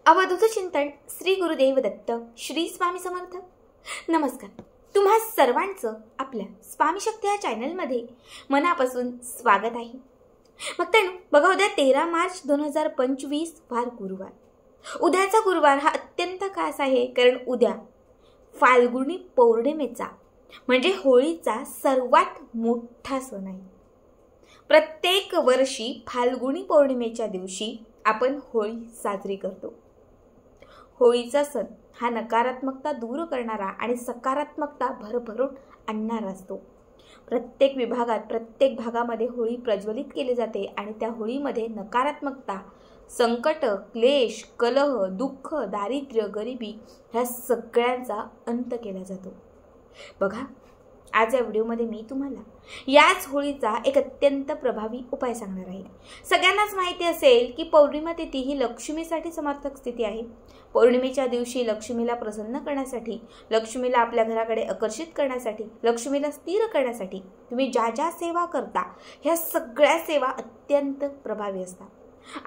अवधूत चिंतन श्री गुरुदेव दत्त श्री स्वामी समर्थ। नमस्कार, तुम्हा सर्वांचं आपल्या स्वामी शक्ती या चॅनलमध्ये मनापासून स्वागत आहे। मग बघा, उद्या 13 मार्च 2025 वार गुरुवार। उद्याचा गुरुवार हा अत्यंत खास आहे, कारण उद्या फाल्गुनी पौर्णिमेचा म्हणजे होळीचा सर्वात मोठा सण आहे। प्रत्येक वर्षी फाल्गुनी पौर्णिमेच्या दिवशी आपण होळी साजरी करतो। होळीचा सण हा नकारात्मकता दूर करणारा आणि सकारात्मकता भरभरून आणणारा असतो। प्रत्येक विभागात, प्रत्येक भागामध्ये होळी प्रज्वलित केली जाते आणि त्या होळीमध्ये नकारात्मकता, संकट, क्लेश, कलह, दुःख, दारिद्र्य, गरिबी ह्या सगळ्यांचा अंत केला जातो। बघा, आज या व्हिडिओमध्ये मी तुम्हाला याच होळीचा एक अत्यंत प्रभावी उपाय सांगणार आहे। सगळ्यांनाच माहिती असेल की पौर्णिमा तिथी ही लक्ष्मीसाठी समर्थक स्थिती आहे। पौर्णिमेच्या दिवशी लक्ष्मीला प्रसन्न करण्यासाठी, लक्ष्मीला आपल्या घराकडे आकर्षित करण्यासाठी, लक्ष्मीला स्थिर करण्यासाठी तुम्ही ज्या ज्या सेवा करता ह्या सगळ्या सेवा अत्यंत प्रभावी असतात।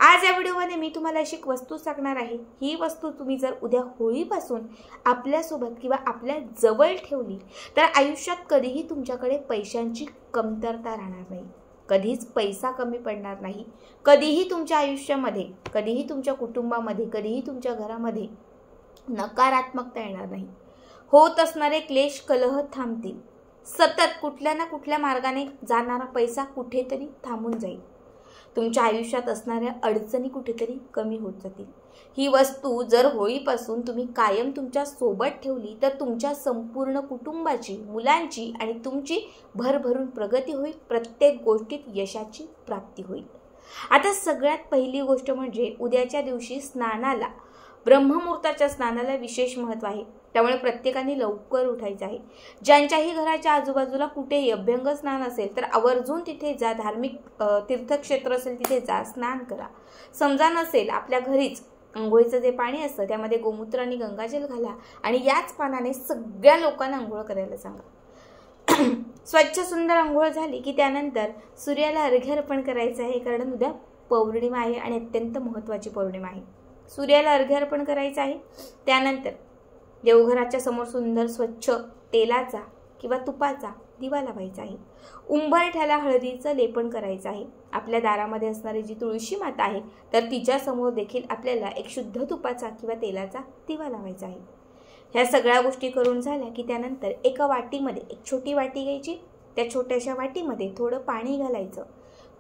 आज या व्हिडिओमध्ये मी तुम्हाला अशी एक वस्तू सांगणार आहे। ही वस्तू तुम्ही जर उद्या होळीपासून आपल्यासोबत किंवा आपल्या जवळ ठेवली तर आयुष्यात कधीही तुमच्याकडे पैशांची कमतरता राहणार नाही, कधीच पैसा कमी पडणार नाही, कधीही तुमच्या आयुष्यामध्ये, कधीही तुमच्या कुटुंबामध्ये, कधीही तुमच्या घरामध्ये नकारात्मकता येणार नाही। होत असणारे क्लेश, कलह थांबतील। सतत कुठल्या ना कुठल्या मार्गाने जाणारा पैसा कुठेतरी थांबून जाईल। तुमच्या आयुष्यात असणाऱ्या अडचणी कुठेतरी कमी होत जातील। ही वस्तू जर होळीपासून तुम्ही कायम तुमच्या सोबत ठेवली तर तुमच्या संपूर्ण कुटुंबाची, मुलांची आणि तुमची भरभरून प्रगती होईल। प्रत्येक गोष्टीत यशाची प्राप्ती होईल। आता सगळ्यात पहिली गोष्ट म्हणजे उद्याच्या दिवशी स्नानाला, ब्रह्ममुहूर्ताच्या स्नानाला विशेष महत्त्व आहे। त्यामुळे प्रत्येकाने लवकर उठायचं आहे। ज्यांच्याही घराच्या आजूबाजूला कुठेही अभ्यंग स्नान असेल तर आवर्जून तिथे जा, धार्मिक तीर्थक्षेत्र असेल तिथे जा, स्नान करा। समजा नसेल, आपल्या घरीच अंघोळीचं जे पाणी असतं त्यामध्ये गोमूत्र आणि गंगाजल घाला आणि याच पाण्याने सगळ्या लोकांना अंघोळ करायला सांगा। स्वच्छ सुंदर अंघोळ झाली की त्यानंतर सूर्याला अर्घ्य अर्पण करायचं आहे, कारण उद्या पौर्णिमा आहे आणि अत्यंत महत्त्वाची पौर्णिमा आहे। सूर्याला अर्घ्य अर्पण करायचं आहे। त्यानंतर देवघराच्या समोर सुंदर स्वच्छ तेलाचा किंवा तुपाचा दिवा लावायचा आहे। उंबरठ्याला हळदीचं लेपन करायचं आहे। आपल्या दारामध्ये असणारी जी तुळशी माता आहे तर तिच्या समोर देखील आपल्याला एक शुद्ध तुपाचा किंवा तेलाचा दिवा लावायचा आहे। ह्या सगळ्या गोष्टी करून झाल्या की त्यानंतर एका वाटीमध्ये, एक छोटी वाटी घ्यायची, त्या छोट्याशा वाटीमध्ये थोडं पाणी घालायचं।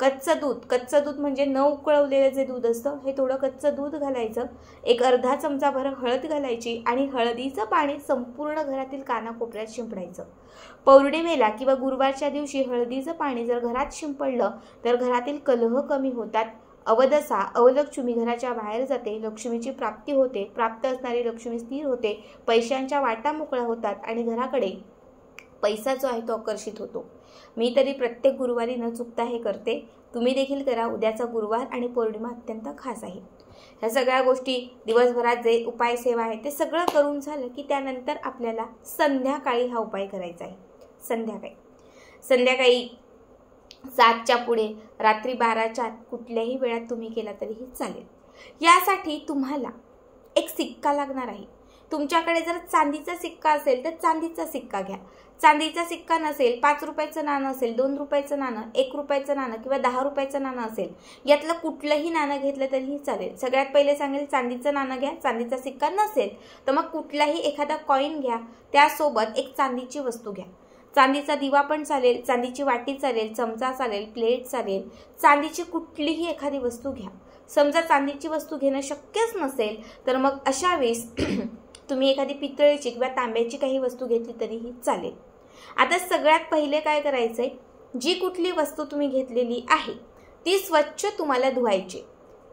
कच्चं दूध म्हणजे न उकळवलेलं जे दूध असतं हे थोडं कच्चं दूध घालायचं। एक अर्धा चमचाभर हळद घालायची आणि हळदीचं पाणी संपूर्ण घरातील कानाकोपऱ्यात शिंपडायचं। पौर्णिमेला किंवा गुरुवारच्या दिवशी हळदीचं पाणी जर घरात शिंपडलं तर घरातील कलह कमी होतात। अवदसा, अवलक्ष्मी घराच्या बाहेर जाते, लक्ष्मीची प्राप्ती होते, प्राप्त असणारी लक्ष्मी स्थिर होते, पैशांच्या वाटा मोकळ्या होतात आणि घराकडे पैसा जो आहे तो आकर्षित होतो। मी तरी प्रत्येक गुरुवारी न चुकता हे करते, तुम्ही देखील करा। उद्याचा गुरुवार आणि पौर्णिमा अत्यंत खास आहे। ह्या सगळ्या गोष्टी दिवसभरात जे उपाय सेवा आहे ते सगळं करून झालं की त्यानंतर आपल्याला संध्याकाळी हा उपाय करायचा आहे। संध्याकाळी 7च्या पुढे, रात्री 12च्या आत कुठल्याही वेळात तुम्ही केला तरीही चालेल। यासाठी तुम्हाला एक सिक्का लागणार आहे। तुमच्याकडे जर चांदीचा सिक्का असेल तर चांदीचा सिक्का घ्या। चांदीचा सिक्का नसेल, 5 रुपयाचं नाणं असेल, 2 रुपयाचं नाणं, 1 रुपयाचं नाणं किंवा 10 रुपयाचं नाणं असेल, यातलं कुठलंही नाणं घेतलं तरीही चालेल। सगळ्यात पहिले सांगेल चांदीचं नाणं घ्या। चांदीचा सिक्का नसेल तर मग कुठलाही एखादा कॉईन घ्या, त्यासोबत एक चांदीची वस्तू घ्या। चांदीचा दिवा पण चालेल, चांदीची वाटी चालेल, चमचा चालेल, प्लेट चालेल, चांदीची कुठलीही एखादी वस्तू घ्या। समजा चांदीची वस्तू घेणं शक्यच नसेल तर मग अशा वेळेस तुम्ही एखादी पितळेची किंवा तांब्याची काही वस्तू घेतली तरीही चालेल। आता सगळ्यात पहिले काय करायचंय, जी कुठली वस्तू तुम्ही घेतलेली आहे ती स्वच्छ तुम्हाला धुवायची।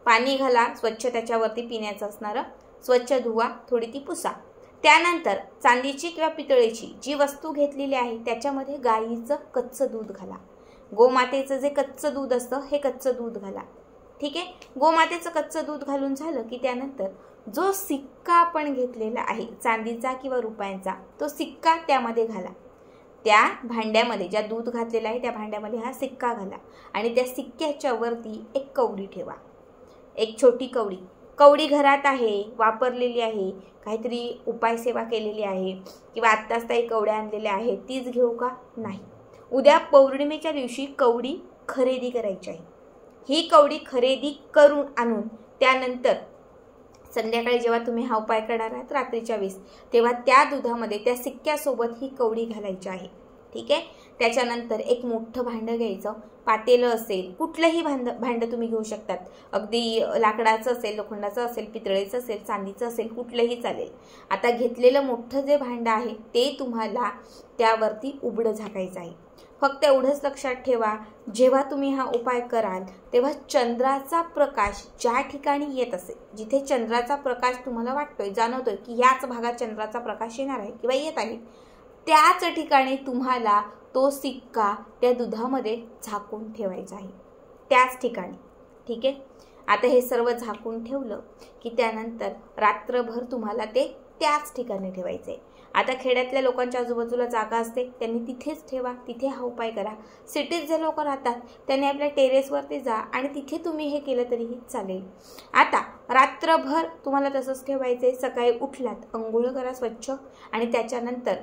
पाणी घाला, स्वच्छ त्याच्यावरती पिण्याचं असणारं, स्वच्छ धुवा, थोडी ती पुसा। त्यानंतर चांदीची किंवा पितळेची जी वस्तू घेतलेली आहे त्याच्यामध्ये गाईचं कच्चं दूध घाला। गोमातेचं जे कच्चं दूध असतं हे कच्चं दूध घाला। ठीक आहे, गोमातेचं कच्चं दूध घालून झालं की त्यानंतर जो सिक्का आपण घेतलेला आहे चांदीचा किंवा रुपयांचा, तो सिक्का त्यामध्ये घाला। त्या भांड्यामध्ये ज्या दूध घातलेलं आहे त्या भांड्यामध्ये हा सिक्का घाला आणि त्या सिक्क्याच्या वरती एक कवडी ठेवा, एक छोटी कवडी। कवडी घरात आहे, वापरलेली आहे, काहीतरी उपायसेवा केलेली आहे किंवा आत्ताच काही कवड्या आणलेल्या आहेत, तीच घेऊ का? नाही. उद्या पौर्णिमेच्या दिवशी कवडी खरेदी करायची आहे. ही कवडी खरेदी करून आणून त्यानंतर संध्याकाळी जेव्हा तुम्ही हा उपाय करणार आहात रात्रीच्या 20 तेव्हा त्या दुधामध्ये त्या सिक्क्यासोबत ही कवडी घालायची आहे. ठीक आहे. त्याच्यानंतर एक मोठं भांडं घ्यायचं, पातेलं असेल, कुठलंही भांडं तुम्ही घेऊ शकतात. अगदी लाकडाचं असेल, लोखंडाचं असेल, पितळेचं असेल, चांदीचं असेल, कुठलंही चालेल. आता घेतलेलं मोठं जे भांडं आहे ते तुम्हाला त्यावरती उघडं झाकायचं आहे. फक्त एवढंच लक्षात ठेवा, जेव्हा तुम्ही हा उपाय कराल तेव्हा चंद्राचा प्रकाश ज्या ठिकाणी येत असेल, जिथे चंद्राचा प्रकाश तुम्हाला वाटतोय, जाणवतोय की याच भागात चंद्राचा प्रकाश येणार आहे किंवा येत आहे, त्याच ठिकाणी तुम्हाला तो सिक्का त्या दुधामध्ये झाकून ठेवायचा आहे, त्याच ठिकाणी. ठीक आहे. आता हे सर्व झाकून ठेवलं की त्यानंतर रात्रभर तुम्हाला ते त्याच ठिकाणी ठेवायचे. आता खेड्यातल्या लोकांच्या आजूबाजूला जागा असते, त्यांनी तिथेच ठेवा, तिथे हा उपाय करा. सिटीत जे लोक राहतात त्यांनी आपल्या टेरेसवरती जा आणि तिथे तुम्ही हे केलं तरीही चालेल. आता रात्रभर तुम्हाला तसंच ठेवायचे. सकाळी उठलात, अंघोळ करा स्वच्छ आणि त्याच्यानंतर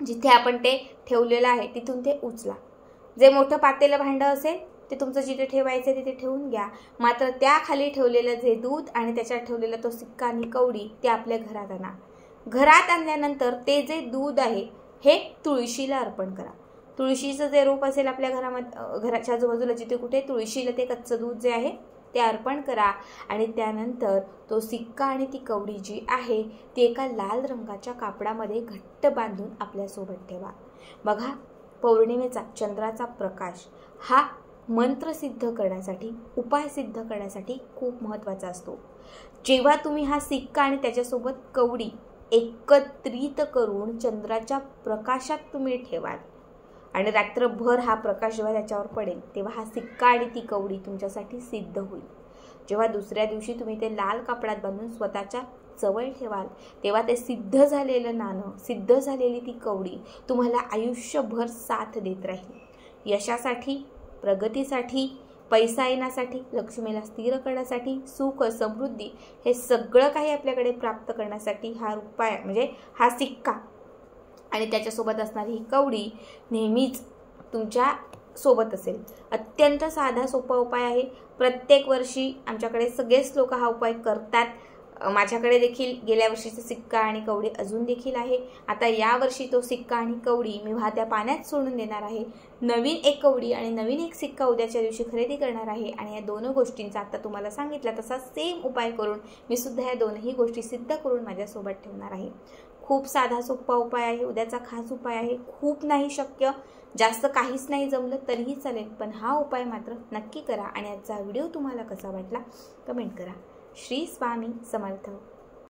जिथे आपण ते ठेवलेलं आहे तिथून ते उचला. जे मोठं पातेलं भांडं असेल ते तुमचं जिथे ठेवायचं तिथे ठेवून घ्या. मात्र त्या खाली ठेवलेलं जे दूध आणि त्याच्यात ठेवलेला तो सिक्का आणि कवडी ते आपल्या घरात आणा. घरात आणल्यानंतर ते जे दूध आहे हे तुळशीला अर्पण करा. तुळशीचं जे रोप असेल आपल्या घराच्या आजूबाजूला जिथे कुठे, तुळशीला ते कच्चं दूध जे आहे ते अर्पण करा आणि त्यानंतर तो सिक्का आणि ती कवडी जी आहे ती एका लाल रंगाच्या कापडामध्ये घट्ट बांधून आपल्यासोबत ठेवा. बघा, पौर्णिमेचा चंद्राचा प्रकाश हा मंत्र सिद्ध करण्यासाठी, उपाय सिद्ध करण्यासाठी खूप महत्त्वाचा असतो. जेव्हा तुम्ही हा सिक्का आणि त्याच्यासोबत कवडी एकत्रित करून चंद्राच्या प्रकाशात तुम्ही ठेवाल आणि रात्रभर हा प्रकाश जेव्हा त्याच्यावर पडेल तेव्हा हा सिक्का आणि ती कवडी तुमच्यासाठी सिद्ध होईल. जेव्हा दुसऱ्या दिवशी तुम्ही ते लाल कापडात बांधून स्वतःच्या जवळ ठेवाल तेव्हा ते सिद्ध झालेलं नाणं, सिद्ध झालेली ती कवडी तुम्हाला आयुष्यभर साथ देत राहील. यशासाठी, प्रगतीसाठी, पैसा येण्यासाठी, लक्ष्मीला स्थिर करण्यासाठी, सुख, समृद्धी हे सगळं काही आपल्याकडे प्राप्त करण्यासाठी हा उपाय म्हणजे हा सिक्का आणि त्याच्यासोबत असणारी ही कवडी नेहमीच तुमच्या सोबत असेल. अत्यंत साधा सोपा उपाय आहे. प्रत्येक वर्षी आमच्याकडे सगळेच लोक हा उपाय करतात. माझ्याकडे देखील गेल्या वर्षीचा सिक्का आणि कवडी अजून देखील आहे. आता यावर्षी तो सिक्का आणि कवडी मी वाहत्या पाण्यात सोडून देणार आहे. नवीन एक कवडी आणि नवीन एक सिक्का उद्याच्या दिवशी खरेदी करणार आहे आणि या दोन गोष्टींचा आता तुम्हाला सांगितला तसा सेम उपाय करून मी सुद्धा या दोनही गोष्टी सिद्ध करून माझ्यासोबत ठेवणार आहे. खूप साधा सोपा उपाय आहे. उद्याचा खास उपाय आहे. खूप नाही शक्य, जास्त काहीच नाही जमलं तरीही चालेल, पण हा उपाय मात्र नक्की करा आणि आजचा व्हिडिओ तुम्हाला कसा वाटला कमेंट करा. श्री स्वामी समर्थ.